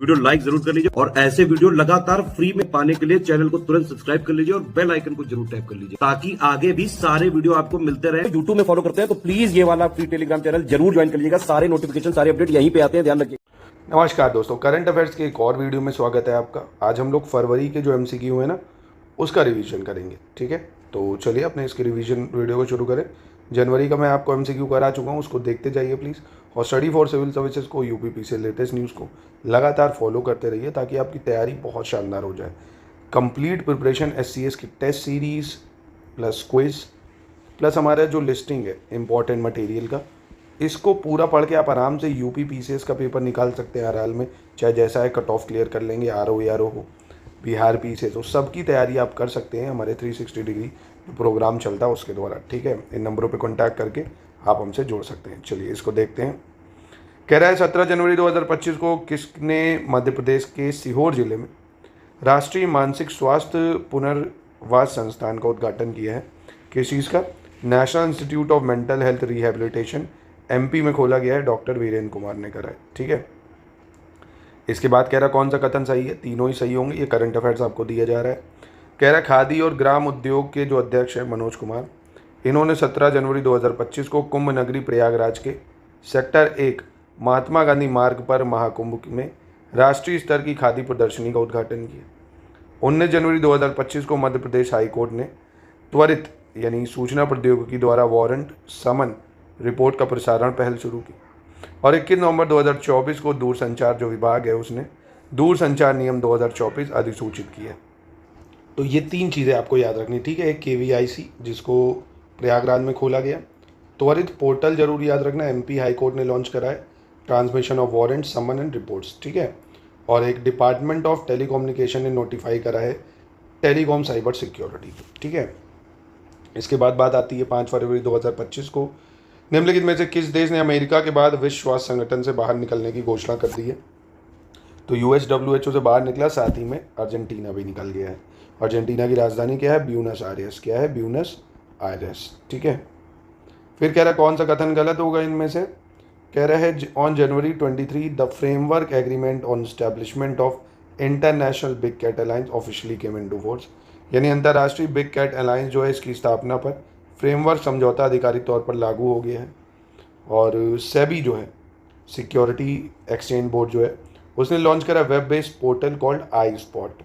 Video like जरूर कर लीजिए और ऐसे वीडियो लगातार फ्री में पाने के लिए चैनल को तुरंत सब्सक्राइब कर लीजिए और बेल आइकन को जरूर टैप कर लीजिए ताकि आगे भी सारे वीडियो आपको मिलते रहे। यूट्यूब में फॉलो करते हैं तो प्लीज ये वाला फ्री टेलीग्राम चैनल जरूर ज्वाइन कर लीजिएगा। सारे नोटिफिकेशन सारे अपडेट यहीं पे आते हैं, ध्यान रखिए। नमस्कार दोस्तों, करंट अफेयर्स के एक और वीडियो में स्वागत है आपका। आज हम लोग फरवरी के जो एमसीक्यू है ना उसका रिवीजन करेंगे। ठीक है, तो चलिए अपने इसके रिवीजन वीडियो को शुरू करें। जनवरी का मैं आपको एमसीक्यू करा चुका हूँ, उसको देखते जाइए प्लीज़। और स्टडी फॉर सिविल सर्विसेज को यूपीपी से लेटेस्ट न्यूज़ को लगातार फॉलो करते रहिए ताकि आपकी तैयारी बहुत शानदार हो जाए। कंप्लीट प्रिपरेशन एससीएस की test series plus quiz plus हमारा जो लिस्टिंग है इंपॉर्टेंट मटेरियल का, इसको पूरा पढ़ के आप आराम से यूपी पीसीएस का पेपर निकाल सकते हैं हर हाल में। चाहे जैसा है कट ऑफ क्लियर कर लेंगे, आरओ हो, बिहार पीसीएस हो, सबकी तैयारी आप कर सकते हैं हमारे 360 डिग्री जो प्रोग्राम चलता है उसके द्वारा। ठीक है, इन नंबरों पे कांटेक्ट करके आप हमसे जुड़ सकते हैं। चलिए इसको देखते हैं। कह रहा है 17 जनवरी 2025 को किसने मध्य प्रदेश के सीहोर जिले में राष्ट्रीय मानसिक स्वास्थ्य पुनर्वास संस्थान का उद्घाटन किया है। किस चीज़ का? National institute of mental health rehabilitation MP में खोला गया है, डॉक्टर वीरेंद्र कुमार ने करा है। ठीक है, इसके बाद कह रहा कौन सा कथन सही है? तीनों ही सही होंगे। ये करंट अफेयर्स आपको दिया जा रहा है। कह रहा खादी और ग्राम उद्योग के जो अध्यक्ष हैं मनोज कुमार, इन्होंने 17 जनवरी 2025 को कुंभ नगरी प्रयागराज के सेक्टर 1 महात्मा गांधी मार्ग पर महाकुंभ में राष्ट्रीय स्तर की खादी प्रदर्शनी का उद्घाटन किया। 19 जनवरी 2025 को मध्य प्रदेश हाईकोर्ट ने त्वरित यानी सूचना प्रौद्योगिकी द्वारा वारंट समन रिपोर्ट का प्रसारण पहल शुरू की। और 21 नवंबर 2024 को दूरसंचार जो विभाग है उसने दूरसंचार नियम 2024 अधिसूचित किया। तो ये तीन चीज़ें आपको याद रखनी। ठीक है, एक केवीआईसी जिसको प्रयागराज में खोला गया, त्वरित पोर्टल जरूर याद रखना, एमपी हाईकोर्ट ने लॉन्च करा है, transmission of warrant summon and reports. ठीक है, और एक डिपार्टमेंट ऑफ टेलीकम्युनिकेशन ने नोटिफाई करा है टेलीकॉम साइबर सिक्योरिटी। ठीक है, इसके बाद बात आती है 5 फरवरी 2025 को निम्नलिखित में से किस देश ने अमेरिका के बाद विश्व स्वास्थ्य संगठन से बाहर निकलने की घोषणा कर दी है? तो यूएस डब्ल्यूएचओ से बाहर निकला, साथ ही में अर्जेंटीना भी निकल गया है। अर्जेंटीना की राजधानी क्या है? Buenos Aires. क्या है? Buenos Aires. ठीक है, फिर कह रहा है कौन सा कथन गलत होगा इनमें से? कह रहा है on January 23 the framework agreement on establishment of international big cat alliance officially came into force, यानी अंतर्राष्ट्रीय बिग कैट अलायंस जो है इसकी स्थापना पर फ्रेमवर्क समझौता आधिकारिक तौर पर लागू हो गया है। और सेबी जो है सिक्योरिटी एक्सचेंज बोर्ड जो है उसने लॉन्च करा web based portal called I spot,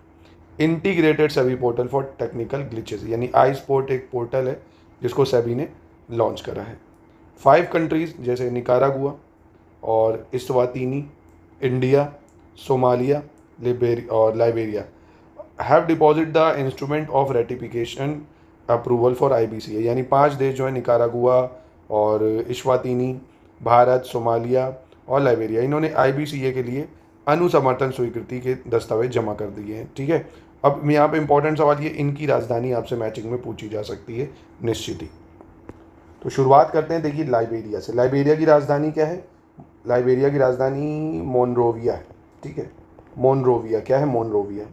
integrated SEBI portal for technical glitches, यानी आई स्पॉट एक पोर्टल है जिसको सेबी ने लॉन्च करा है। 5 कंट्रीज जैसे निकारागुआ और इस्वातिनी, इंडिया, सोमालिया और Liberia have deposit the instrument of ratification approval for IBCA, यानी 5 देश जो है निकारागुआ और इस्वातिनी, भारत, सोमालिया और लाइबेरिया, इन्होंने आईबीसीए के लिए अनुसमर्थन स्वीकृति के दस्तावेज जमा कर दिए हैं। ठीक है, अब यहाँ पे इंपॉर्टेंट सवाल ये इनकी राजधानी आपसे मैचिंग में पूछी जा सकती है निश्चित ही। तो शुरुआत करते हैं, देखिए लाइबेरिया से। लाइबेरिया की राजधानी क्या है? लाइबेरिया की राजधानी मोनरोविया है। ठीक है, मोनरोविया। क्या है? मोनरोविया।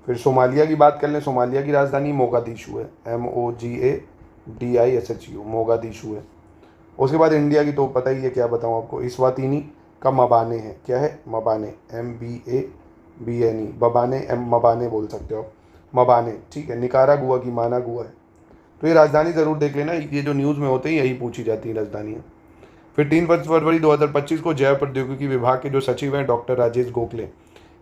फिर सोमालिया की बात कर लें, सोमालिया की राजधानी मोगादिशु है, MOGADISHU, मोगादिशु है। उसके बाद इंडिया की तो पता ही है, क्या बताऊँ आपको, इस्वातिनी का मबाने है। क्या है? मबाने, MBABANE, बबाने, मबाने बोल सकते हो आप, मबाने। ठीक है, निकारागुआ की मानागुआ है। तो ये राजधानी ज़रूर देख लेना, ये जो न्यूज़ में होते हैं यही पूछी जाती हैं राजधानियाँ। फिर 3 फरवरी 2025 को जैव प्रौद्योगिकी विभाग के जो सचिव हैं डॉक्टर राजेश गोखले,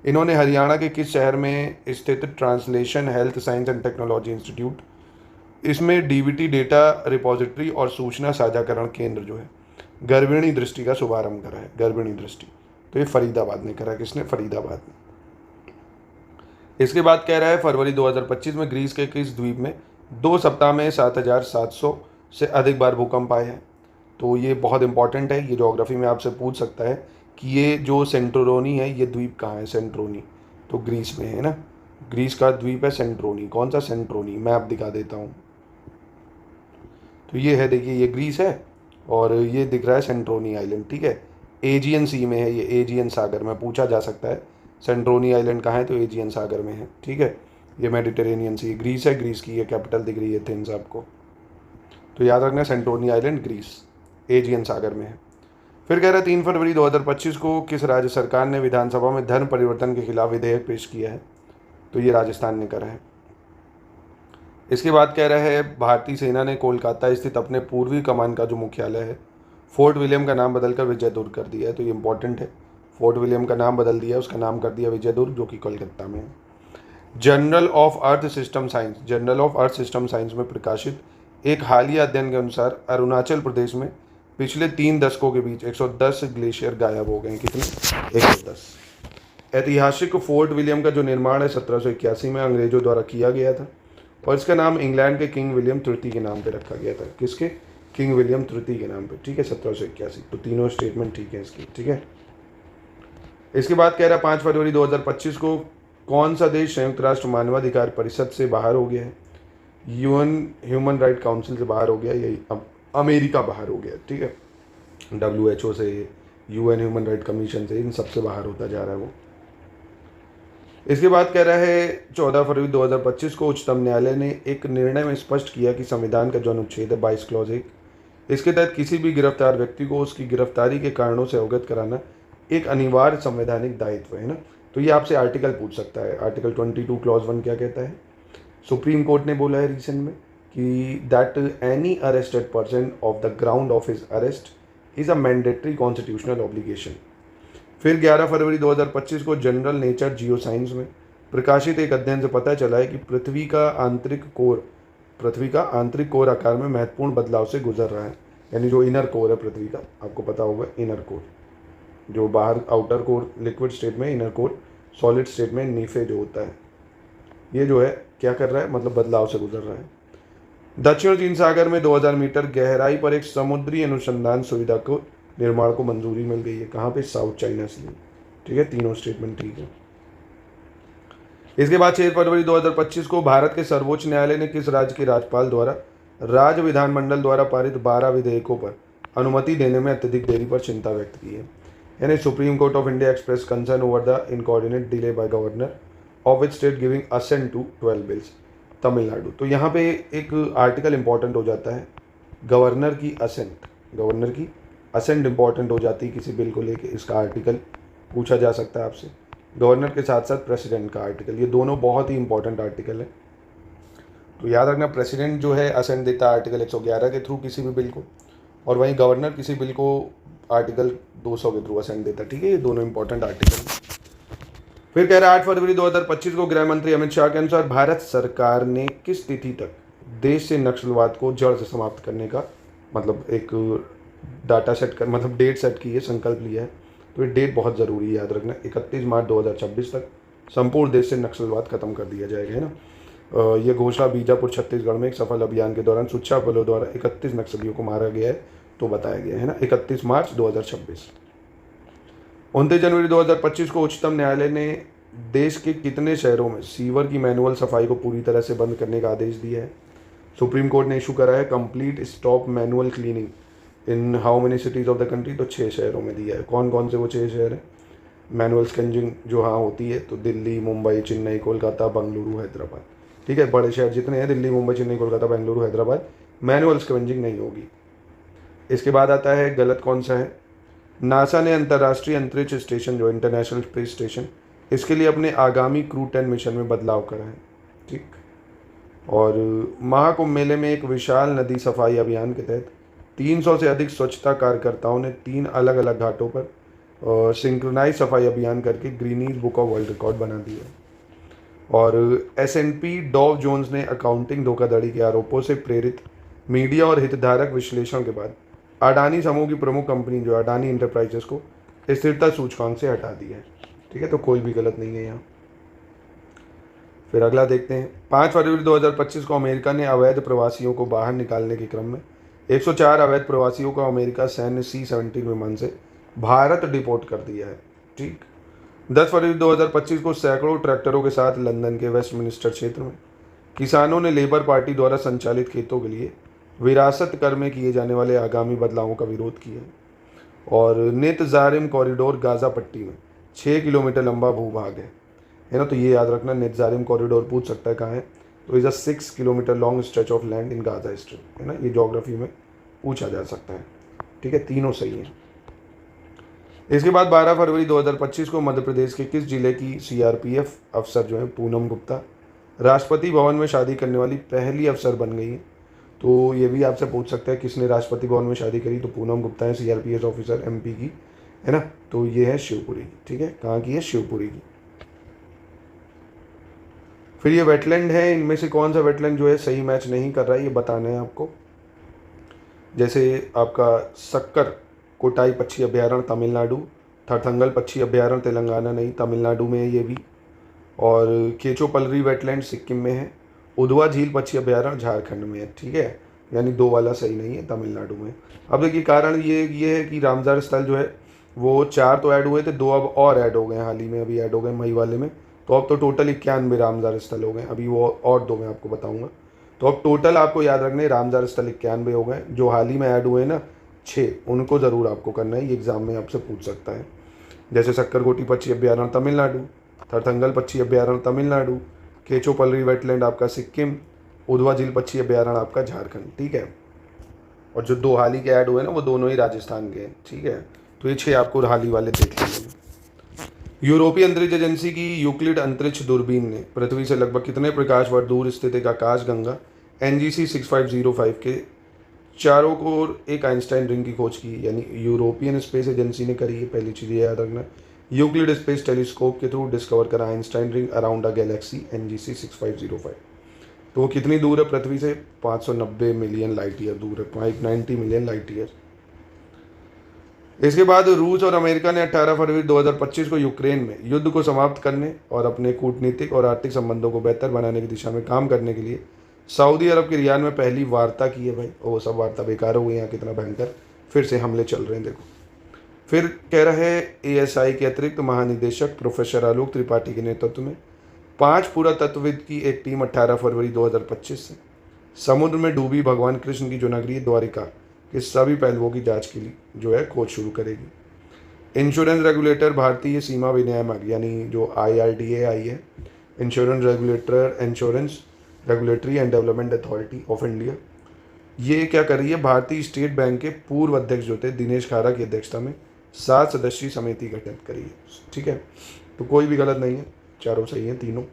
इन्होंने हरियाणा के किस शहर में स्थित translation health science and technology institute, इसमें डीबीटी डेटा रिपॉजिटरी और सूचना साझाकरण केंद्र जो है गर्भिणी दृष्टि का शुभारंभ करा है। गर्भिणी दृष्टि तो ये फरीदाबाद ने करा है। किसने? फरीदाबाद ने। इसके बाद कह रहा है फरवरी 2025 में ग्रीस के किस द्वीप में 2 सप्ताह में 7,700 से अधिक बार भूकंप आए हैं? तो ये बहुत इंपॉर्टेंट है, ये ज्योग्राफी में आपसे पूछ सकता है कि ये जो सेंटोरोनी है ये द्वीप कहाँ है? सेंट्रोनी तो ग्रीस में है ना, ग्रीस का द्वीप है सेंट्रोनी। कौन सा? सेंट्रोनी। मैप दिखा देता हूँ, तो ये है, देखिए ये ग्रीस है और ये दिख रहा है सेंट्रोनी आइलैंड। ठीक है, एजियन सी में है, ये एजियन सागर में पूछा जा सकता है सेंट्रोनी आइलैंड कहाँ है, तो एजियन सागर में है। ठीक है, ये मेडिटेरेनियन सी ग्रीस है, ग्रीस की ये कैपिटल दिख रही है एथेंस आपको, तो याद रखना सेंट्रोनी आइलैंड ग्रीस, एजियन सागर में है। फिर कह रहा है 3 फरवरी 2025 को किस राज्य सरकार ने विधानसभा में धर्म परिवर्तन के खिलाफ विधेयक पेश किया है? तो ये राजस्थान ने करा है। इसके बाद कह रहा है भारतीय सेना ने कोलकाता स्थित अपने पूर्वी कमान का जो मुख्यालय है फोर्ट विलियम का नाम बदलकर विजय दुर्ग कर दिया है। तो ये इंपॉर्टेंट है, फोर्ट विलियम का नाम बदल दिया, उसका नाम कर दिया विजय दुर्ग, जो कि कोलकाता में है। Journal of earth system science, journal of earth system science में प्रकाशित एक हालिया अध्ययन के अनुसार अरुणाचल प्रदेश में पिछले 3 दशकों के बीच 110 ग्लेशियर गायब हो गए हैं। कितने? 110। ऐतिहासिक फोर्ट विलियम का जो निर्माण है 1781 में अंग्रेजों द्वारा किया गया था और इसका नाम इंग्लैंड के किंग विलियम तृतीय के नाम पे रखा गया था। किसके? किंग विलियम तृतीय के नाम पे, ठीक है, 1781। तो तीनों स्टेटमेंट ठीक है इसकी, ठीक है। इसके बाद कह रहा है 5 फरवरी 2025 को कौन सा देश संयुक्त राष्ट्र मानवाधिकार परिषद से बाहर हो गया है? यूएन ह्यूमन राइट काउंसिल से बाहर हो गया, यही अब अमेरिका बाहर हो गया, ठीक है। WHO से, यूएन ह्यूमन राइट कमीशन से, इन सबसे बाहर होता जा रहा है वो। इसके बाद कह रहा है 14 फरवरी 2025 को उच्चतम न्यायालय ने एक निर्णय में स्पष्ट किया कि संविधान का जो अनुच्छेद है 22 क्लॉज 1, इसके तहत किसी भी गिरफ्तार व्यक्ति को उसकी गिरफ्तारी के कारणों से अवगत कराना एक अनिवार्य संवैधानिक दायित्व है ना। तो ये आपसे आर्टिकल पूछ सकता है, आर्टिकल 22 क्लॉज 1 क्या कहता है? सुप्रीम कोर्ट ने बोला है रिसेंट में कि that any arrested person of the ground of his arrest is a mandatory constitutional obligation. फिर 11 फरवरी 2025 को जनरल नेचर जियोसाइंस में प्रकाशित एक अध्ययन से पता चला है कि पृथ्वी का आंतरिक कोर आकार में महत्वपूर्ण बदलाव से गुजर रहा है। यानी जो इनर कोर है पृथ्वी का, आपको पता होगा इनर कोर, जो बाहर आउटर कोर लिक्विड स्टेट में, इनर कोर सॉलिड स्टेट में नीफे जो होता है, ये जो है क्या कर रहा है, मतलब बदलाव से गुजर रहा है। दक्षिण चीन सागर में 2000 मीटर गहराई पर एक समुद्री अनुसंधान सुविधा को निर्माण को मंजूरी मिल गई है। कहाँ पे? साउथ चाइना सी, ठीक है। तीनों स्टेटमेंट ठीक है। इसके बाद 6 फरवरी 2025 को भारत के सर्वोच्च न्यायालय ने किस राज्य के राज्यपाल द्वारा राज्य विधानमंडल द्वारा पारित 12 विधेयकों पर अनुमति देने में अत्यधिक देरी पर चिंता व्यक्त की है? यानी supreme court of India express concern over the inordinate delay by governor of which state giving assent to 12 bills, Tamil Nadu. तो यहाँ पे एक आर्टिकल इंपॉर्टेंट हो जाता है, गवर्नर की असेंट इंपॉर्टेंट हो जाती है किसी बिल को लेके। इसका आर्टिकल पूछा जा सकता है आपसे, गवर्नर के साथ साथ प्रेसिडेंट का आर्टिकल, ये दोनों बहुत ही इंपॉर्टेंट आर्टिकल है। तो याद रखना, प्रेसिडेंट जो है असेंट देता है आर्टिकल 111 के थ्रू किसी भी बिल को, और वहीं गवर्नर किसी बिल को आर्टिकल 200 के थ्रू असेंट देता है, ठीक है। ये दोनों इंपॉर्टेंट आर्टिकल। फिर कह रहा है 8 फरवरी 2025 को गृह मंत्री अमित शाह के अनुसार भारत सरकार ने किस तिथि तक देश से नक्सलवाद को जड़ से समाप्त करने का मतलब एक डाटा सेट कर मतलब डेट सेट की है, संकल्प लिया है। तो ये डेट बहुत ज़रूरी है, याद रखना, 31 मार्च 2026 तक संपूर्ण देश से नक्सलवाद खत्म कर दिया जाएगा, है ना। ये घोषणा बीजापुर छत्तीसगढ़ में एक सफल अभियान के दौरान सुरक्षा बलों द्वारा 31 नक्सलियों को मारा गया है तो बताया गया है ना, 31 मार्च 2026। 29 जनवरी 2025 को उच्चतम न्यायालय ने देश के कितने शहरों में सीवर की मैनुअल सफाई को पूरी तरह से बंद करने का आदेश दिया है? सुप्रीम कोर्ट ने इशू करा है complete stop manual cleaning in how many cities of the country. तो 6 शहरों में दिया है। कौन कौन से वो 6 शहर हैं? मैनुअल स्कैंजिंग जो हाँ होती है तो दिल्ली, मुंबई, चेन्नई, कोलकाता, बेंगलुरु, हैदराबाद, ठीक है। बड़े शहर जितने हैं, दिल्ली, मुंबई, चेन्नई, कोलकाता, बेंगलुरु, हैदराबाद, मैनुअल स्कैंजिंग नहीं होगी। इसके बाद आता है गलत कौन सा है? नासा ने अंतर्राष्ट्रीय अंतरिक्ष स्टेशन जो इंटरनेशनल स्पेस स्टेशन, इसके लिए अपने आगामी क्रू 10 मिशन में बदलाव करा है, ठीक। और महाकुंभ मेले में एक विशाल नदी सफाई अभियान के तहत 300 से अधिक स्वच्छता कार्यकर्ताओं ने 3 अलग अलग घाटों पर सिंक्रोनाइज सफाई अभियान करके Guinness book of world record बना दिया। और S&P डॉव जोन्स ने अकाउंटिंग धोखाधड़ी के आरोपों से प्रेरित मीडिया और हितधारक विश्लेषण के बाद अडानी समूह की प्रमुख कंपनी जो अडानी इंटरप्राइजेस को स्थिरता सूचकांक से हटा दिया है, ठीक है। तो कोई भी गलत नहीं है यहाँ। फिर अगला देखते हैं। 5 फरवरी 2025 को अमेरिका ने अवैध प्रवासियों को बाहर निकालने के क्रम में 104 अवैध प्रवासियों को अमेरिका सैन्य C-17 विमान से भारत डिपोर्ट कर दिया है, ठीक। 10 फरवरी 2025 को सैकड़ों ट्रैक्टरों के साथ लंदन के वेस्टमिनिस्टर क्षेत्र में किसानों ने लेबर पार्टी द्वारा संचालित खेतों के लिए विरासत कर में किए जाने वाले आगामी बदलावों का विरोध किया। और नेतजारिम कॉरिडोर गाजा पट्टी में 6 किलोमीटर लंबा भूभाग है ना। तो ये याद रखना, नेतजारिम कॉरिडोर पूछ सकता है कहाँ है, तो is a 6 kilometre long stretch of land in Gaza strip, है ना। ये ज्योग्राफी में पूछा जा सकता है, ठीक है। तीनों सही है। इसके बाद 12 फरवरी 2025 को मध्य प्रदेश के किस जिले की सीआरपीएफ अफसर जो है पूनम गुप्ता राष्ट्रपति भवन में शादी करने वाली पहली अफसर बन गई है? तो ये भी आपसे पूछ सकता है किसने राष्ट्रपति भवन में शादी करी, तो पूनम गुप्ता है सीआरपीएफ ऑफिसर एमपी की, है ना। तो ये है शिवपुरी की, ठीक है। कहाँ की है? शिवपुरी की। फिर ये वेटलैंड है, इनमें से कौन सा वेटलैंड जो है सही मैच नहीं कर रहा है ये बताना है आपको। जैसे आपका सक्कर कोटाई पक्षी अभ्यारण्य तमिलनाडु, थरथंगल पक्षी अभ्यारण्य तेलंगाना नहीं तमिलनाडु में है ये भी, और केचोपलरी वेटलैंड सिक्किम में है, उधवा झील पक्षी अभ्यारण्य झारखंड में है, ठीक है। यानी 2 वाला सही नहीं है, तमिलनाडु में। अब देखिए कारण ये है कि रामसर स्थल जो है वो 4 तो ऐड हुए थे, 2 अब और ऐड हो गए, हाल ही में अभी ऐड हो गए मई वाले में। तो अब तो टोटल 91 रामसर स्थल हो गए, अभी वो और 2 मैं आपको बताऊंगा। तो अब टोटल आपको याद रखने रामसर स्थल 91 हो गए, जो हाल ही में ऐड हुए ना 6, उनको ज़रूर आपको करना है, ये एग्जाम में आपसे पूछ सकता है। जैसे सक्करकोटी पक्षी अभ्यारण्य तमिलनाडु, थरथंगल पक्षी अभ्यारण्य तमिलनाडु, केचोपलरी वेटलैंड आपका सिक्किम, उधवा झील पक्षी अभ्यारण्य आपका झारखंड, ठीक है। और जो 2 हाल ही के ऐड हुए ना वो दोनों ही राजस्थान के हैं, ठीक है। तो ये 6 आपको हाल ही वाले देख लेंगे। यूरोपीय अंतरिक्ष एजेंसी की यूक्लिड अंतरिक्ष दूरबीन ने पृथ्वी से लगभग कितने प्रकाश वर्ष दूर स्थित एक आकाशगंगा NGC 6505 के चारों ओर एक आइंस्टाइन रिंग की खोज की? यानी यूरोपियन स्पेस एजेंसी ने करी है, पहली चीज़ ये याद रखना। यूक्लिड स्पेस टेलीस्कोप के थ्रू डिस्कवर करा आइंस्टाइन रिंग अराउंड अ गैलेक्सी NGC 6505। तो वो कितनी दूर है पृथ्वी से? 590 मिलियन लाइट ईयर दूर है, 590 मिलियन लाइट ईयर। इसके बाद रूस और अमेरिका ने 18 फरवरी 2025 को यूक्रेन में युद्ध को समाप्त करने और अपने कूटनीतिक और आर्थिक संबंधों को बेहतर बनाने की दिशा में काम करने के लिए सऊदी अरब के रियाद में पहली वार्ता की है। भाई वो सब वार्ता बेकार हो गई, यहाँ कितना भयंकर फिर से हमले चल रहे हैं देखो। फिर कह रहा है ASI के अतिरिक्त महानिदेशक प्रोफेसर आलोक त्रिपाठी के नेतृत्व में 5 पुरातत्वविद की एक टीम 18 फरवरी 2025 से समुद्र में डूबी भगवान कृष्ण की जो नगरी द्वारिका के सभी पहलुओं की जांच के लिए जो है खोज शुरू करेगी। इंश्योरेंस रेगुलेटर भारतीय सीमा विनियामक यानी जो IRDAI है, insurance regulator, insurance regulatory and development authority of India, ये क्या कर रही है? भारतीय स्टेट बैंक के पूर्व अध्यक्ष जो थे दिनेश खारा की अध्यक्षता में 7 सदस्यीय समिति गठित करी है, ठीक है। तो कोई भी गलत नहीं है, चारों सही हैं तीनों।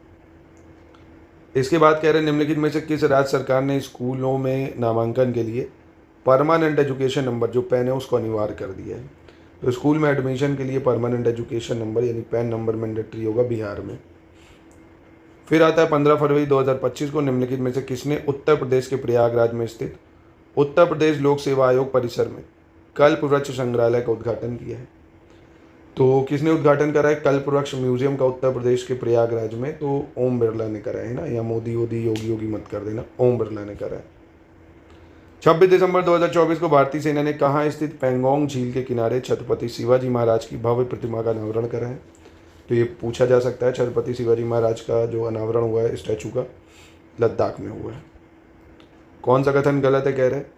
इसके बाद कह रहे हैं निम्नलिखित में से किस राज्य सरकार ने स्कूलों में नामांकन के लिए परमानेंट एजुकेशन नंबर जो पैन है उसको अनिवार्य कर दिया है? तो स्कूल में एडमिशन के लिए परमानेंट एजुकेशन नंबर यानी पैन नंबर मैंडेटरी होगा बिहार में। फिर आता है 15 फरवरी 2025 को निम्नलिखित में से किसने उत्तर प्रदेश के प्रयागराज में स्थित उत्तर प्रदेश लोक सेवा आयोग परिसर में कल्प वृक्ष संग्रहालय का उद्घाटन किया है? तो किसने उद्घाटन करा है कल्प वृक्ष म्यूजियम का उत्तर प्रदेश के प्रयागराज में? तो ओम बिरला ने करा है ना, या मोदी योगी मत कर देना, ओम बिरला ने करा है। 26 दिसंबर 2024 को भारतीय सेना ने कहाँ स्थित पैंगोंग झील के किनारे छत्रपति शिवाजी महाराज की भव्य प्रतिमा का अनावरण करा है? तो ये पूछा जा सकता है, छत्रपति शिवाजी महाराज का जो अनावरण हुआ है स्टैचू का लद्दाख में हुआ है। कौन सा कथन गलत है कह रहे हैं?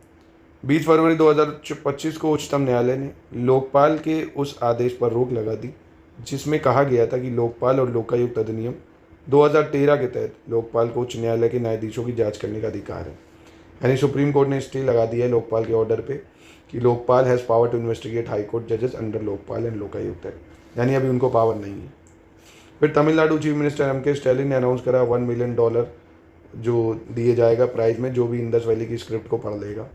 20 फरवरी 2025 को उच्चतम न्यायालय ने लोकपाल के उस आदेश पर रोक लगा दी जिसमें कहा गया था कि लोकपाल और लोकायुक्त अधिनियम 2013 के तहत लोकपाल को उच्च न्यायालय के न्यायाधीशों की जांच करने का अधिकार है। यानी सुप्रीम कोर्ट ने स्टे लगा दिया है लोकपाल के ऑर्डर पे कि Lokpal has power to investigate high court जजेस under Lokpal and Lokayukta act, यानी अभी उनको पावर नहीं है। फिर Tamil Nadu chief minister MK Stalin ने अनाउंस करा $1 मिलियन जो दिए जाएगा प्राइज में जो भी इंडस वैली की स्क्रिप्ट को पढ़ लेगा।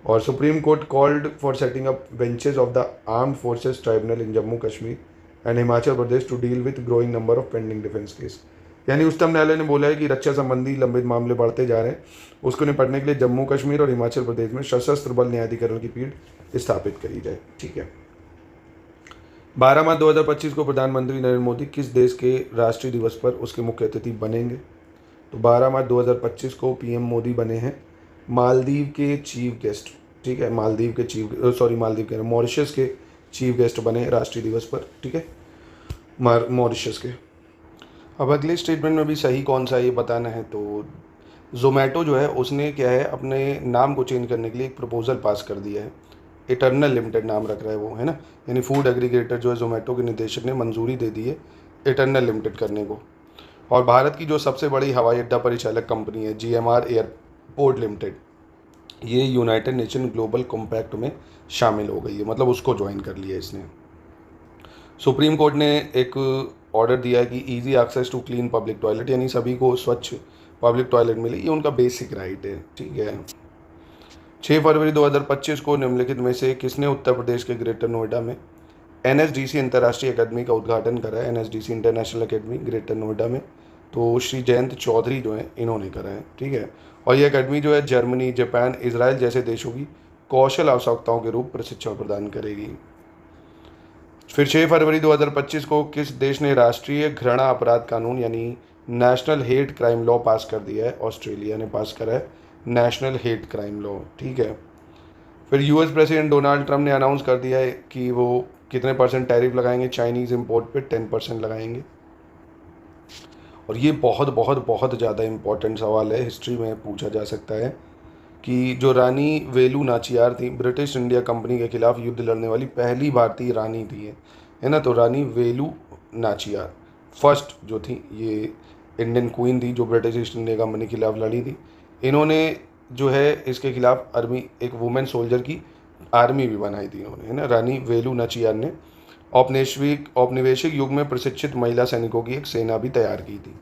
और supreme court called for setting up benches of the armed forces tribunal in Jammu Kashmir and Himachal Pradesh to deal with growing number of pending defence case. यानी उच्चतम न्यायालय ने बोला है कि रक्षा संबंधी लंबित मामले बढ़ते जा रहे हैं, उसको निपटने के लिए जम्मू कश्मीर और हिमाचल प्रदेश में सशस्त्र बल न्यायाधिकरण की पीठ स्थापित करी जाए, ठीक है। 12 मार्च 2025 को प्रधानमंत्री नरेंद्र मोदी किस देश के राष्ट्रीय दिवस पर उसके मुख्य अतिथि बनेंगे? तो 12 मार्च 2025 को PM मोदी बने हैं मालदीव के चीफ गेस्ट, ठीक है। मॉरिशस के चीफ गेस्ट बने राष्ट्रीय दिवस पर, ठीक है, मॉरिशस के। अब अगले स्टेटमेंट में भी सही कौन सा है ये बताना है। तो जोमेटो जो है उसने क्या है अपने नाम को चेंज करने के लिए एक प्रपोजल पास कर दिया है, इटर्नल लिमिटेड नाम रख रहा है वो, है ना। यानी फूड एग्रीगेटर जो है जोमेटो के निदेशक ने मंजूरी दे दी है इटर्नल लिमिटेड करने को। और भारत की जो सबसे बड़ी हवाई अड्डा परिचालक कंपनी है GMR एयरपोर्ट लिमिटेड, ये यूनाइटेड नेशन ग्लोबल कॉम्पैक्ट में शामिल हो गई है, मतलब उसको ज्वाइन कर लिया इसने। सुप्रीम कोर्ट ने एक ऑर्डर दिया है कि easy access to clean public toilet, यानी सभी को स्वच्छ पब्लिक टॉयलेट मिले, ये उनका बेसिक राइट है। ठीक है। 6 फरवरी 2025 को निम्नलिखित में से किसने उत्तर प्रदेश के ग्रेटर नोएडा में एनएसडीसी अंतर्राष्ट्रीय अकेडमी का उद्घाटन करा है? NSDC international academy greater Noida में, तो श्री जयंत चौधरी जो है इन्होंने करा है। ठीक है। और ये अकेडमी जो है जर्मनी, जापान, इजराइल जैसे देशों की कौशल आवश्यकताओं के रूप प्रशिक्षण प्रदान करेगी। फिर 6 फरवरी 2025 को किस देश ने राष्ट्रीय घृणा अपराध कानून यानी नेशनल हेट क्राइम लॉ पास कर दिया है? ऑस्ट्रेलिया ने पास करा है नेशनल हेट क्राइम लॉ। ठीक है। फिर यूएस प्रेसिडेंट डोनाल्ड ट्रंप ने अनाउंस कर दिया है कि वो कितने % टैरिफ लगाएंगे? चाइनीज़ इंपोर्ट पे 10% लगाएंगे। और ये बहुत बहुत बहुत ज़्यादा इम्पोर्टेंट सवाल है, हिस्ट्री में पूछा जा सकता है कि जो रानी वेलू नाचियार थी, ब्रिटिश इंडिया कंपनी के खिलाफ युद्ध लड़ने वाली पहली भारतीय रानी थी, है ना। तो रानी वेलू नाचियार फर्स्ट जो थी, ये इंडियन क्वीन थी जो ब्रिटिश ईस्ट इंडिया कंपनी के खिलाफ लड़ी थी। इन्होंने जो है इसके खिलाफ आर्मी, एक वुमेन सोल्जर की आर्मी भी बनाई थी इन्होंने, है ना, रानी वेलू नाचियार ने। औपनिवेशिक युग में प्रशिक्षित महिला सैनिकों की एक सेना भी तैयार की थी।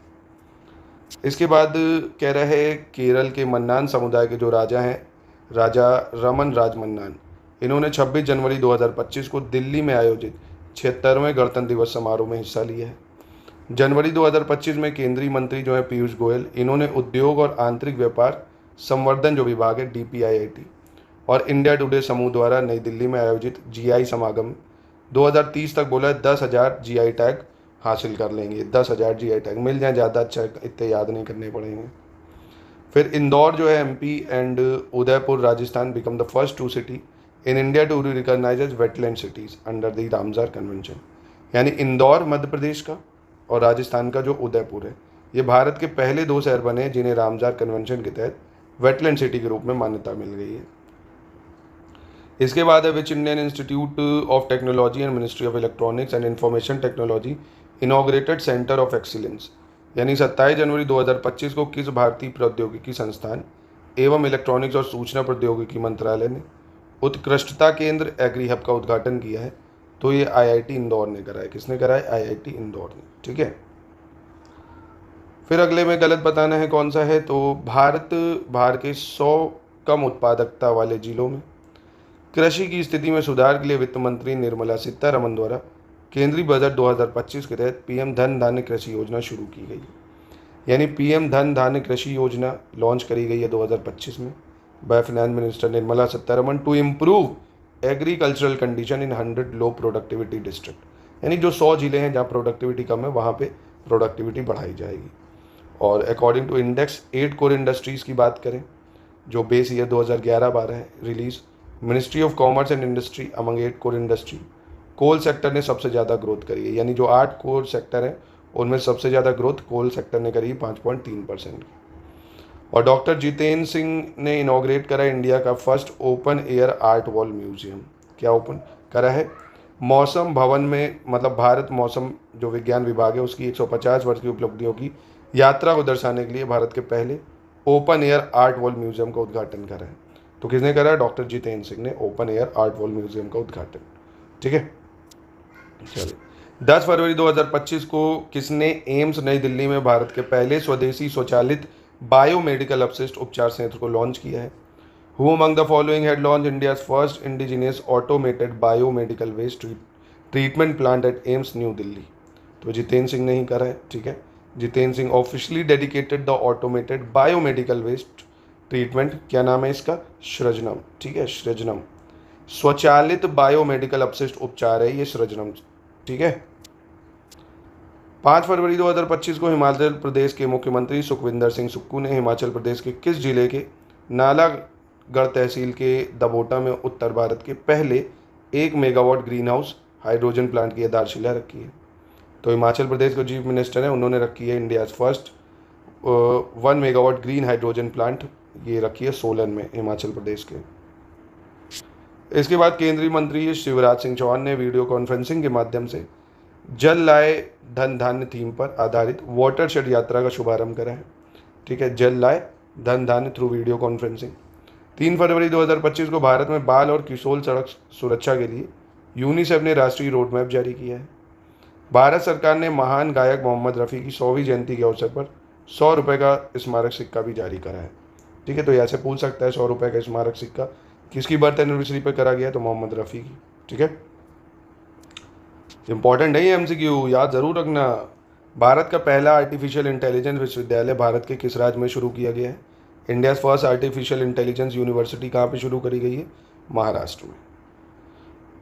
इसके बाद कह रहे हैं केरल के मन्नान समुदाय के जो राजा हैं, राजा रमन राज मन्नान, इन्होंने 26 जनवरी 2025 को दिल्ली में आयोजित 76वें गणतंत्र दिवस समारोह में हिस्सा लिया है। जनवरी 2025 में केंद्रीय मंत्री जो है पीयूष गोयल, इन्होंने उद्योग और आंतरिक व्यापार संवर्धन जो विभाग है DPIIT और इंडिया टुडे समूह द्वारा नई दिल्ली में आयोजित GI समागम 2030 तक बोला 10,000 GI टैग हासिल कर लेंगे। 10,000 GI टैग मिल जाए ज़्यादा अच्छा, इतने याद नहीं करने पड़ेंगे। फिर इंदौर जो है MP and Udaipur Rajasthan become the first 2 city in India to recognise as wetland cities under the Ramsar convention, यानी इंदौर मध्य प्रदेश का और राजस्थान का जो उदयपुर है, ये भारत के पहले 2 शहर बने जिन्हें रामसर कन्वेंशन के तहत वेटलैंड सिटी के रूप में मान्यता मिल गई है। इसके बाद है which Indian institute of technology and ministry of electronics and information technology inaugurated centre of excellence, यानी 27 जनवरी 2025 को किस भारतीय प्रौद्योगिकी संस्थान एवं इलेक्ट्रॉनिक्स और सूचना प्रौद्योगिकी मंत्रालय ने उत्कृष्टता केंद्र एग्री हब का उद्घाटन किया है? तो ये IIT इंदौर ने करा है। किसने करा है? IIT इंदौर ने। ठीक है। फिर अगले में गलत बताना है कौन सा है, तो भारत के 100 कम उत्पादकता वाले जिलों में कृषि की स्थिति में सुधार के लिए वित्त मंत्री निर्मला सीतारमण द्वारा केंद्रीय बजट 2025 के तहत PM धन धान्य कृषि योजना शुरू की गई, यानी PM धन धान्य कृषि योजना लॉन्च करी गई है 2025 में by finance minister Nirmala Sitharaman to improve agricultural condition in 100 low productivity district, यानी जो 100 जिले हैं जहाँ प्रोडक्टिविटी कम है वहाँ पे प्रोडक्टिविटी बढ़ाई जाएगी। और according to index 8 core industries की बात करें जो बेस ईयर 2011-12 है release, ministry of commerce and industry among 8 core industry, coal sector ने सबसे ज़्यादा ग्रोथ करी है, यानी जो 8 कोर सेक्टर हैं उनमें सबसे ज़्यादा ग्रोथ कोल सेक्टर ने करी 5.3% की। और डॉक्टर जितेंद्र सिंह ने इनॉग्रेट करा इंडिया का first open air art wall museum. क्या ओपन करा है? मौसम भवन में, मतलब भारत मौसम जो विज्ञान विभाग है उसकी 150 वर्ष की उपलब्धियों की यात्रा को दर्शाने के लिए भारत के पहले open air art wall museum का उद्घाटन करा है। तो किसने करा है? डॉक्टर जितेंद्र सिंह ने open air art wall museum का उद्घाटन। ठीक है, चलिए। 10 फरवरी 2025 को किसने एम्स नई दिल्ली में भारत के पहले स्वदेशी स्वचालित बायोमेडिकल अपशिष्ट उपचार संयंत्र को लॉन्च किया है? Who among the following had launch India's first indigenous automated biomedical waste treatment plant at AIIMS new Delhi? तो जितेंद्र सिंह ने ही करा है। ठीक है, Jitendra Singh officially dedicated the automated biomedical waste treatment, क्या नाम है इसका? सृजनम। ठीक है, सृजनम स्वचालित बायोमेडिकल अपशिष्ट उपचार है ये सृजनम। ठीक है। 5 फरवरी 2025 को हिमाचल प्रदेश के मुख्यमंत्री सुखविंदर सिंह सुक्खू ने हिमाचल प्रदेश के किस जिले के नालागढ़ तहसील के दबोटा में उत्तर भारत के पहले 1 megawatt green house hydrogen plant की आधारशिला रखी है? तो हिमाचल प्रदेश के चीफ मिनिस्टर हैं, उन्होंने रखी है India's first 1 megawatt green hydrogen plant, ये रखी है सोलन में हिमाचल प्रदेश के। इसके बाद केंद्रीय मंत्री शिवराज सिंह चौहान ने वीडियो कॉन्फ्रेंसिंग के माध्यम से जल लाए धन धान्य थीम पर आधारित वाटरशेड यात्रा का शुभारंभ करा है। ठीक है, जल लाए धन धान्य थ्रू वीडियो कॉन्फ्रेंसिंग। 3 फरवरी 2025 को भारत में बाल और किशोर सड़क सुरक्षा के लिए यूनिसेफ ने राष्ट्रीय रोड मैप जारी किया है। भारत सरकार ने महान गायक मोहम्मद रफ़ी की 100वीं जयंती के अवसर पर 100 रुपये का स्मारक सिक्का भी जारी करा है। ठीक है, तो ऐसे पूछ सकता है 100 रुपये का स्मारक सिक्का किसकी बर्थ एनिवर्सरी पर करा गया है, तो मोहम्मद रफ़ी की। ठीक है, इंपॉर्टेंट है ये MCQ, याद ज़रूर रखना। भारत का पहला आर्टिफिशियल इंटेलिजेंस विश्वविद्यालय भारत के किस राज्य में शुरू किया गया है? India's first artificial intelligence university कहाँ पे शुरू करी गई है? महाराष्ट्र में।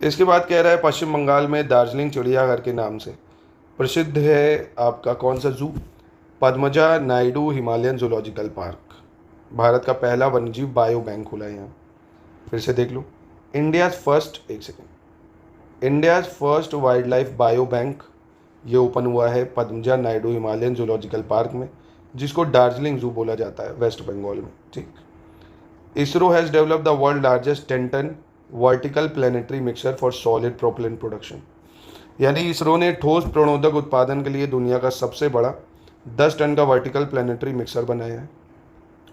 इसके बाद कह रहा है पश्चिम बंगाल में दार्जिलिंग चिड़ियाघर के नाम से प्रसिद्ध है आपका कौन सा जू? Padmaja Naidu Himalayan zoological park. भारत का पहला वन्यजीव बायो बैंक खुला है यहाँ। फिर से देख लो, India's first wild life bio bank ये ओपन हुआ है पद्मजा नायडू हिमालयन जूलॉजिकल पार्क में, जिसको दार्जिलिंग जू बोला जाता है, वेस्ट बंगाल में। ठीक, ISRO has developed the world largest 10 ton vertical planetary mixer for solid propellant production. यानी इसरो ने ठोस प्रणोदक उत्पादन के लिए दुनिया का सबसे बड़ा 10 टन का वर्टिकल प्लानिटरी मिक्सर बनाया है।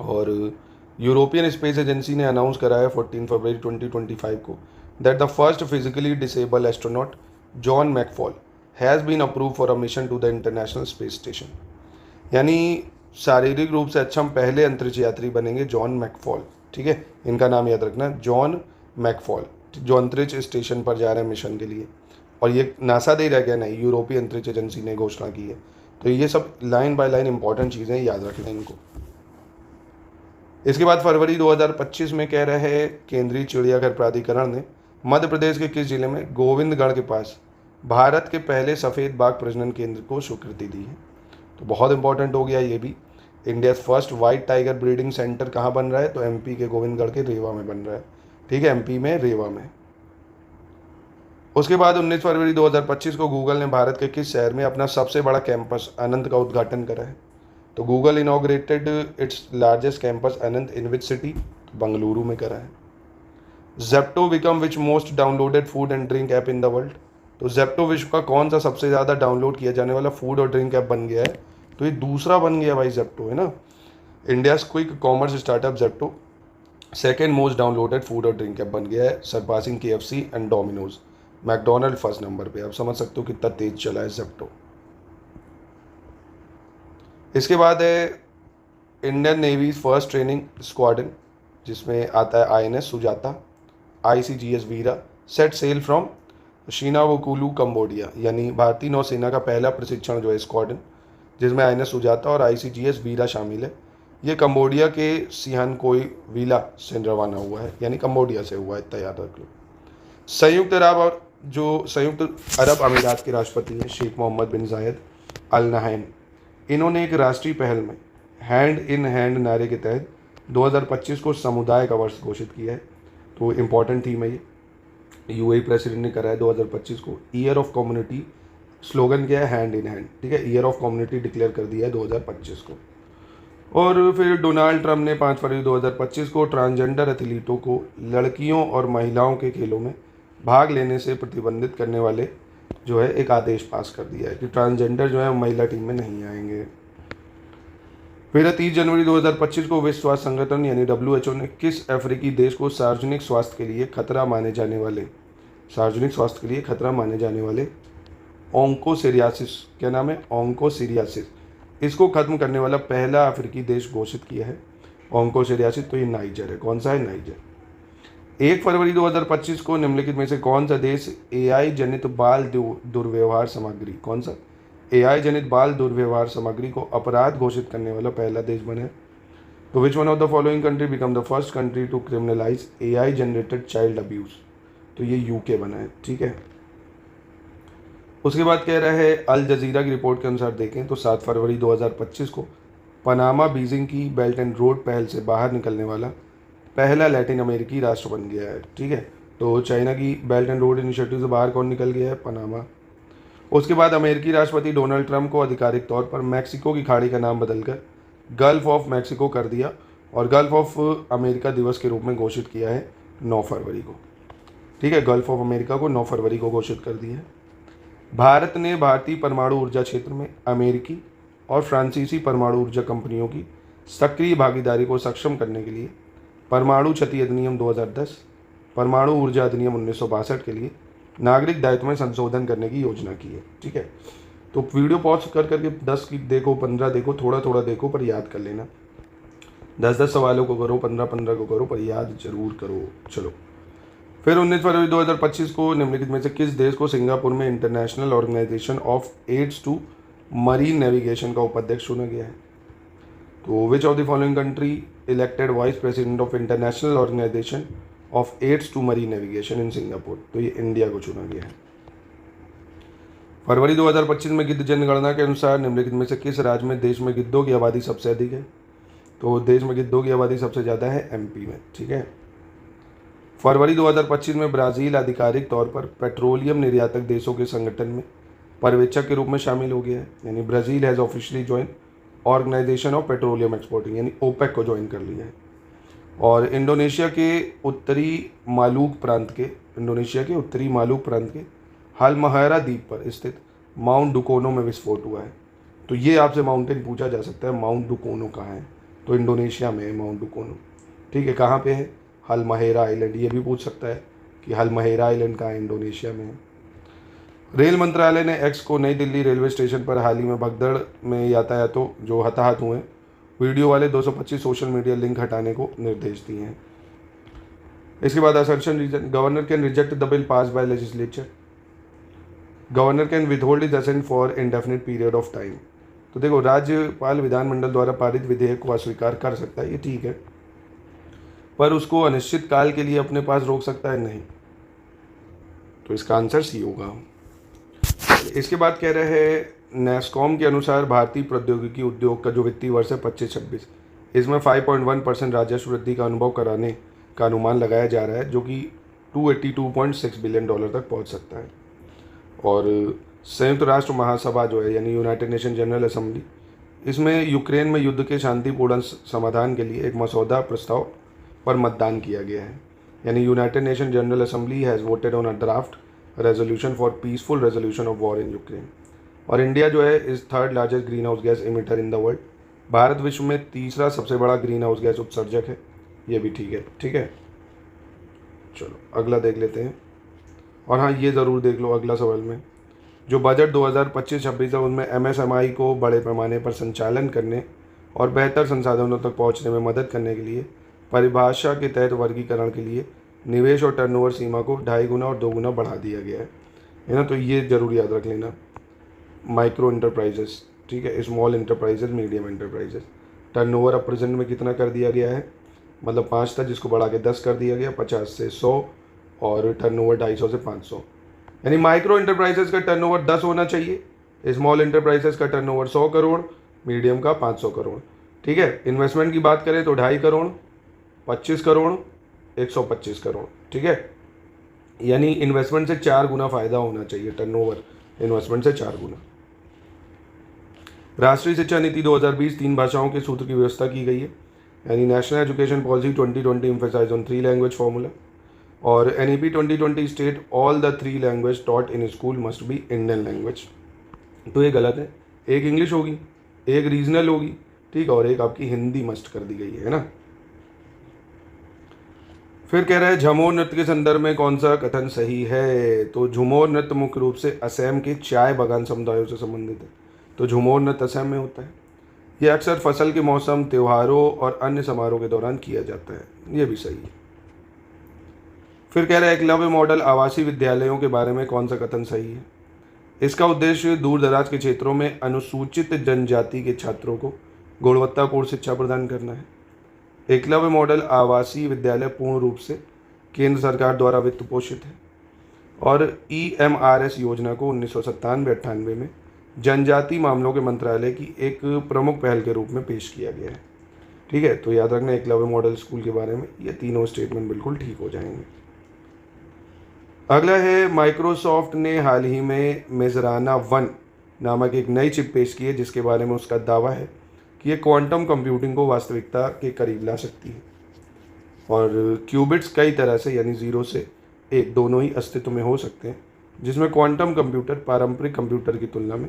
और यूरोपियन स्पेस एजेंसी ने अनाउंस करा है 14 फरवरी 2025 को that the first physically disable astronaut John McFall has been approve for a mission to the international space station. यानी शारीरिक रूप से अक्षम पहले अंतरिक्ष यात्री बनेंगे जॉन मैकफॉल। ठीक है, इनका नाम याद रखना, जॉन मैकफॉल, जो अंतरिक्ष स्टेशन पर जा रहे हैं मिशन के लिए। और ये नासा दे रहा है क्या? नहीं, यूरोपीय अंतरिक्ष एजेंसी ने घोषणा की है। तो ये सब लाइन बाय लाइन इंपॉर्टेंट चीज़ें, याद रखना इनको। इसके बाद फरवरी 2025 में कह रहे हैं केंद्रीय चिड़ियाघर प्राधिकरण ने मध्य प्रदेश के किस जिले में गोविंदगढ़ के पास भारत के पहले सफ़ेद बाघ प्रजनन केंद्र को स्वीकृति दी है? तो बहुत इंपॉर्टेंट हो गया ये भी। India's first white tiger breeding centre कहाँ बन रहा है? तो MP के गोविंदगढ़ के रेवा में बन रहा है। ठीक है, MP में रेवा में। उसके बाद 19 फरवरी 2025 को गूगल ने भारत के किस शहर में अपना सबसे बड़ा कैंपस अनंत का उद्घाटन करा है? तो Google inaugurated its largest campus Anant in which city? Bengaluru में करा है। Zepto become which most downloaded food and drink app in the world? तो ज़ेप्टो विश्व का कौन सा सबसे ज़्यादा डाउनलोड किया जाने वाला फूड और ड्रिंक ऐप बन गया है? तो ये दूसरा बन गया भाई, ज़ेप्टो है ना। India's quick commerce startup Zepto second most downloaded food और ड्रिंक ऐप बन गया है, surpassing KFC and Domino's. McDonald first number पे। आप समझ सकते हो कितना तेज चला है ज़ेप्टो। इसके बाद है Indian navy first training squadron, जिसमें आता है INS Sujata, ICGS Veera set sail from Sihanoukville Cambodia. यानी भारतीय नौसेना का पहला प्रशिक्षण जो है स्क्वाड्रन, जिसमें INS सुजाता और ICGS वीरा शामिल है, ये कंबोडिया के सिहानकोई विला से रवाना हुआ है। यानी कंबोडिया से हुआ है, इतना याद रख लो। संयुक्त अरब अमीरात के राष्ट्रपति हैं शेख मोहम्मद बिन जायद अल नहयान, इन्होंने एक राष्ट्रीय पहल में हैंड इन हैंड नारे के तहत 2025 को समुदाय का वर्ष घोषित किया है। तो इम्पॉर्टेंट थीम है ये। UAE प्रेसिडेंट ने करा है 2025 को ईयर ऑफ कम्युनिटी। स्लोगन क्या है? Hand in hand. ठीक है, ईयर ऑफ कम्युनिटी डिक्लेयर कर दिया है 2025 को। और फिर डोनाल्ड ट्रंप ने 5 फरवरी 2025 को ट्रांसजेंडर एथलीटों को लड़कियों और महिलाओं के खेलों में भाग लेने से प्रतिबंधित करने वाले जो है एक आदेश पास कर दिया है कि ट्रांसजेंडर जो है महिला टीम में नहीं आएंगे। फिर 30 जनवरी 2025 को विश्व स्वास्थ्य संगठन यानी WHO ने किस अफ्रीकी देश को सार्वजनिक स्वास्थ्य के लिए खतरा माने जाने वाले ओंकोसिरियासिस, क्या नाम है? ओंकोसिरियासिस, इसको खत्म करने वाला पहला अफ्रीकी देश घोषित किया है ओंकोसिरियासिस। तो ये नाइजर है। कौन सा है? नाइजर। 1 फरवरी 2025 को निम्नलिखित में से कौन सा देश AI जनित बाल दुर्व्यवहार सामग्री, कौन सा AI जनित बाल दुर्व्यवहार सामग्री को अपराध घोषित करने वाला पहला देश बने? तो which one of the following country become the first country to criminalise AI generated child abuse? तो ये UK बना है। ठीक है, उसके बाद कह रहा है अल जजीरा की रिपोर्ट के अनुसार देखें तो 7 फरवरी 2025 को पनामा बीजिंग की बेल्ट एंड रोड पहल से बाहर निकलने वाला पहला लैटिन अमेरिकी राष्ट्र बन गया है। ठीक है, तो चाइना की बेल्ट एंड रोड इनिशिएटिव से बाहर कौन निकल गया है? पनामा। उसके बाद अमेरिकी राष्ट्रपति डोनाल्ड ट्रंप को आधिकारिक तौर पर मैक्सिको की खाड़ी का नाम बदलकर गल्फ ऑफ मैक्सिको कर दिया और गल्फ ऑफ अमेरिका दिवस के रूप में घोषित किया है 9 फरवरी को। ठीक है, गल्फ ऑफ अमेरिका को 9 फरवरी को घोषित कर दिया है। भारत ने भारतीय परमाणु ऊर्जा क्षेत्र में अमेरिकी और फ्रांसीसी परमाणु ऊर्जा कंपनियों की सक्रिय भागीदारी को सक्षम करने के लिए परमाणु क्षति अधिनियम 2010, परमाणु ऊर्जा अधिनियम 1962 के लिए नागरिक दायित्व में संशोधन करने की योजना की है। ठीक है, तो वीडियो पॉज कर करके 10 की देखो, 15 देखो, थोड़ा थोड़ा देखो, पर याद कर लेना। 10-10 सवालों को करो, 15-15 को करो, पर याद जरूर करो। चलो, फिर 19 फरवरी 2025 को निम्नलिखित में से किस देश को सिंगापुर में international organisation of aids to marine navigation का उपाध्यक्ष चुना गया है? तो which of the following country elected vice president of international organisation of aids to marine navigation in Singapore? तो ये इंडिया को चुना गया है। फरवरी 2025 में गिद्ध जनगणना के अनुसार निम्नलिखित में से किस राज्य में देश में गिद्धों की आबादी सबसे अधिक है? तो देश में गिद्धों की आबादी सबसे ज़्यादा है एमपी में। ठीक है, फरवरी 2025 में ब्राज़ील आधिकारिक तौर पर पेट्रोलियम निर्यातक देशों के संगठन में पर्यवेक्षक के रूप में शामिल हो गया है। यानी Brazil has officially join organisation of petroleum exporting, यानी ओपेक को ज्वाइन कर लिया है। और इंडोनेशिया के उत्तरी मालूक प्रांत के हालमाहेरा द्वीप पर स्थित माउंट डुकोनो में विस्फोट हुआ है। तो ये आपसे माउंटेन पूछा जा सकता है, माउंट डुकोनो कहाँ है? तो इंडोनेशिया में है माउंट डुकोनो। ठीक है, कहाँ पे है? हालमाहेरा आइलैंड। ये भी पूछ सकता है कि हालमाहेरा आइलैंड कहाँ है? इंडोनेशिया में है। रेल मंत्रालय ने एक्स को नई दिल्ली रेलवे स्टेशन पर हाल ही में भगदड़ में यातायातों जो हताहत हुए वीडियो वाले 225 सोशल मीडिया लिंक हटाने को निर्देश दिए हैं। इसके बाद assertion reason, governor can reject the bill pass by legislature, governor can withhold his assent for indefinite period of time. तो देखो, राज्यपाल विधानमंडल द्वारा पारित विधेयक को अस्वीकार कर सकता है, ये ठीक है, पर उसको अनिश्चित काल के लिए अपने पास रोक सकता है? नहीं। तो इसका आंसर सी होगा। इसके बाद कह रहे हैं नेस्कॉम के अनुसार भारतीय प्रौद्योगिकी उद्योग का जो वित्तीय वर्ष है 25-26, इसमें 5.1% राजस्व वृद्धि का अनुभव कराने का अनुमान लगाया जा रहा है, जो कि $282.6 बिलियन तक पहुंच सकता है। और संयुक्त राष्ट्र महासभा जो है, यानी यूनाइटेड नेशन जनरल असेंबली, इसमें यूक्रेन में युद्ध के शांतिपूर्ण समाधान के लिए एक मसौदा प्रस्ताव पर मतदान किया गया है। यानी United nation general assembly has voted on a draft resolution for peaceful resolution of war in Ukraine. और इंडिया जो है is third largest green house gas emitter in the world. Bharat विश्व में तीसरा सबसे बड़ा ग्रीन हाउस गैस उत्सर्जक है। ये भी ठीक है। ठीक है, चलो अगला देख लेते हैं। और हाँ, ये ज़रूर देख लो अगला सवाल में, जो बजट 2025-26 है उनमें एमएसएमई को बड़े पैमाने पर संचालन करने और बेहतर संसाधनों तक पहुंचने में मदद करने के लिए परिभाषा के तहत वर्गीकरण के लिए निवेश और टर्नओवर सीमा को 2.5 गुना और 2 गुना बढ़ा दिया गया है ना। तो ये ज़रूर याद रख लेना। माइक्रो इंटरप्राइजेस, ठीक है, small enterprises, medium enterprises, turnover अब प्रेजेंट में कितना कर दिया गया है? मतलब 5 था, जिसको बढ़ा के 10 कर दिया गया, 50 से 100, और टर्नओवर 250 से 500। यानी माइक्रो इंटरप्राइजेस का टर्नओवर 10 होना चाहिए, स्मॉल इंटरप्राइजेस का टर्नओवर 100 करोड़, मीडियम का 500 करोड़। ठीक है, इन्वेस्टमेंट की बात करें तो 2.5 करोड़, 25 करोड़, 125 करोड़। ठीक है, यानी इन्वेस्टमेंट से 4 गुना फायदा होना चाहिए, टर्नओवर इन्वेस्टमेंट से 4 गुना। राष्ट्रीय शिक्षा नीति 2020 3 भाषाओं के सूत्र की व्यवस्था की गई है। यानी national education policy 2020 emphasise on 3 language formula. और NEP 2020 state all the 3 language taught in school must be Indian language. तो ये गलत है, एक इंग्लिश होगी, एक रीजनल होगी, ठीक, और एक आपकी हिंदी मस्ट कर दी गई है ना। फिर कह रहा है झमोर नृत्य के संदर्भ में कौन सा कथन सही है? तो झुमोर नृत्य मुख्य रूप से असम के चाय बागान समुदायों से संबंधित है। तो झुमोर नृत्य असम में होता है। यह अक्सर फसल के मौसम, त्योहारों और अन्य समारोह के दौरान किया जाता है। ये भी सही है। फिर कह रहा है एकलव्य मॉडल आवासीय विद्यालयों के बारे में कौन सा कथन सही है? इसका उद्देश्य दूर दराज के क्षेत्रों में अनुसूचित जनजाति के छात्रों को गुणवत्तापूर्ण शिक्षा प्रदान करना है। एकलव्य मॉडल आवासीय विद्यालय पूर्ण रूप से केंद्र सरकार द्वारा वित्त पोषित है और EMRS योजना को 1997-98 में जनजाति मामलों के मंत्रालय की एक प्रमुख पहल के रूप में पेश किया गया है। ठीक है, तो याद रखना एकलव्य मॉडल स्कूल के बारे में, ये तीनों स्टेटमेंट बिल्कुल ठीक हो जाएंगे। अगला है माइक्रोसॉफ्ट ने हाल ही में मेजराना 1 नामक एक नई चिप पेश की है, जिसके बारे में उसका दावा है कि ये क्वांटम कंप्यूटिंग को वास्तविकता के करीब ला सकती है। और क्यूबिट्स कई तरह से, यानी 0 से 1 दोनों ही अस्तित्व में हो सकते हैं, जिसमें क्वांटम कंप्यूटर पारंपरिक कंप्यूटर की तुलना में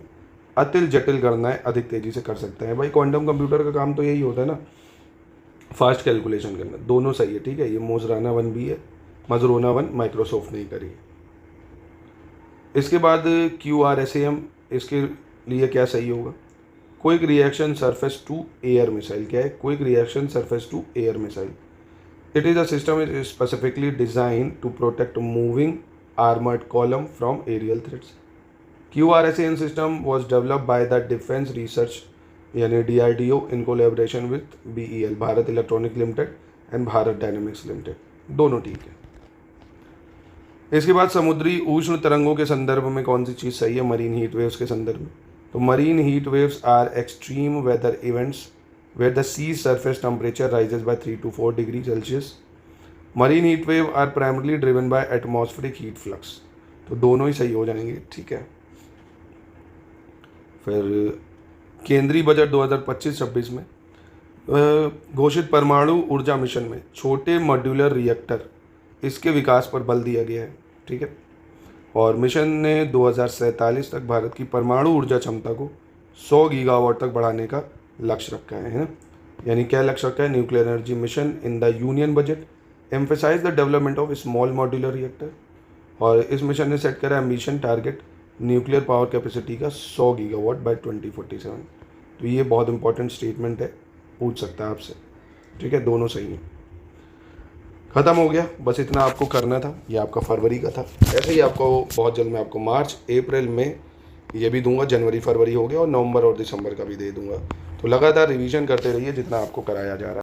अति जटिल गणनाएं अधिक तेजी से कर सकते हैं। भाई क्वांटम कंप्यूटर का काम तो यही होता है ना, फास्ट कैलकुलेशन करना। दोनों सही है। ठीक है, ये मोजराना 1 भी है, मजरोना 1 माइक्रोसॉफ्ट ने ही करी है। इसके बाद QRSAM, इसके लिए क्या सही होगा? Quick reaction surface to air missile. क्या है? Quick reaction surface to air missile. It is a system specifically design to protect moving armoured column from aerial threats. QRSAM system was developed by the Defense Research यानी DRDO in collaboration with BEL, Bharat electronic limited and Bharat dynamics limited, दोनों ठीक है। इसके बाद समुद्री उष्ण तरंगों के संदर्भ में कौन सी चीज़ सही है? मरीन हीट वेव्स के संदर्भ में। तो marine heat waves are extreme weather events where the sea surface temperature rises by 3 to 4 degree Celsius. Marine heat wave are primarily driven by atmospheric heat flux. तो दोनों ही सही हो जाएंगे, ठीक है। फिर केंद्रीय बजट 2025-26 में घोषित परमाणु ऊर्जा मिशन में छोटे मॉड्यूलर रिएक्टर, इसके विकास पर बल दिया गया है, ठीक है। और मिशन ने 2047 तक भारत की परमाणु ऊर्जा क्षमता को 100 गीगावाट तक बढ़ाने का लक्ष्य रखा है ना। यानी क्या लक्ष्य रखा है? Nuclear energy mission in the union budget emphasise the development of small modular reactor. और इस मिशन ने सेट करा ambition target nuclear power capacity का 100 गीगावाट बाय 2047। तो ये बहुत इंपॉर्टेंट स्टेटमेंट है, पूछ सकता है आपसे, ठीक है। दोनों सही हैं। ख़त्म हो गया, बस इतना आपको करना था। ये आपका फरवरी का था। ऐसे ही आपको बहुत जल्द मैं आपको मार्च, अप्रैल में ये भी दूंगा, जनवरी फरवरी हो गया, और नवंबर और दिसंबर का भी दे दूंगा। तो लगातार रिवीजन करते रहिए जितना आपको कराया जा रहा है।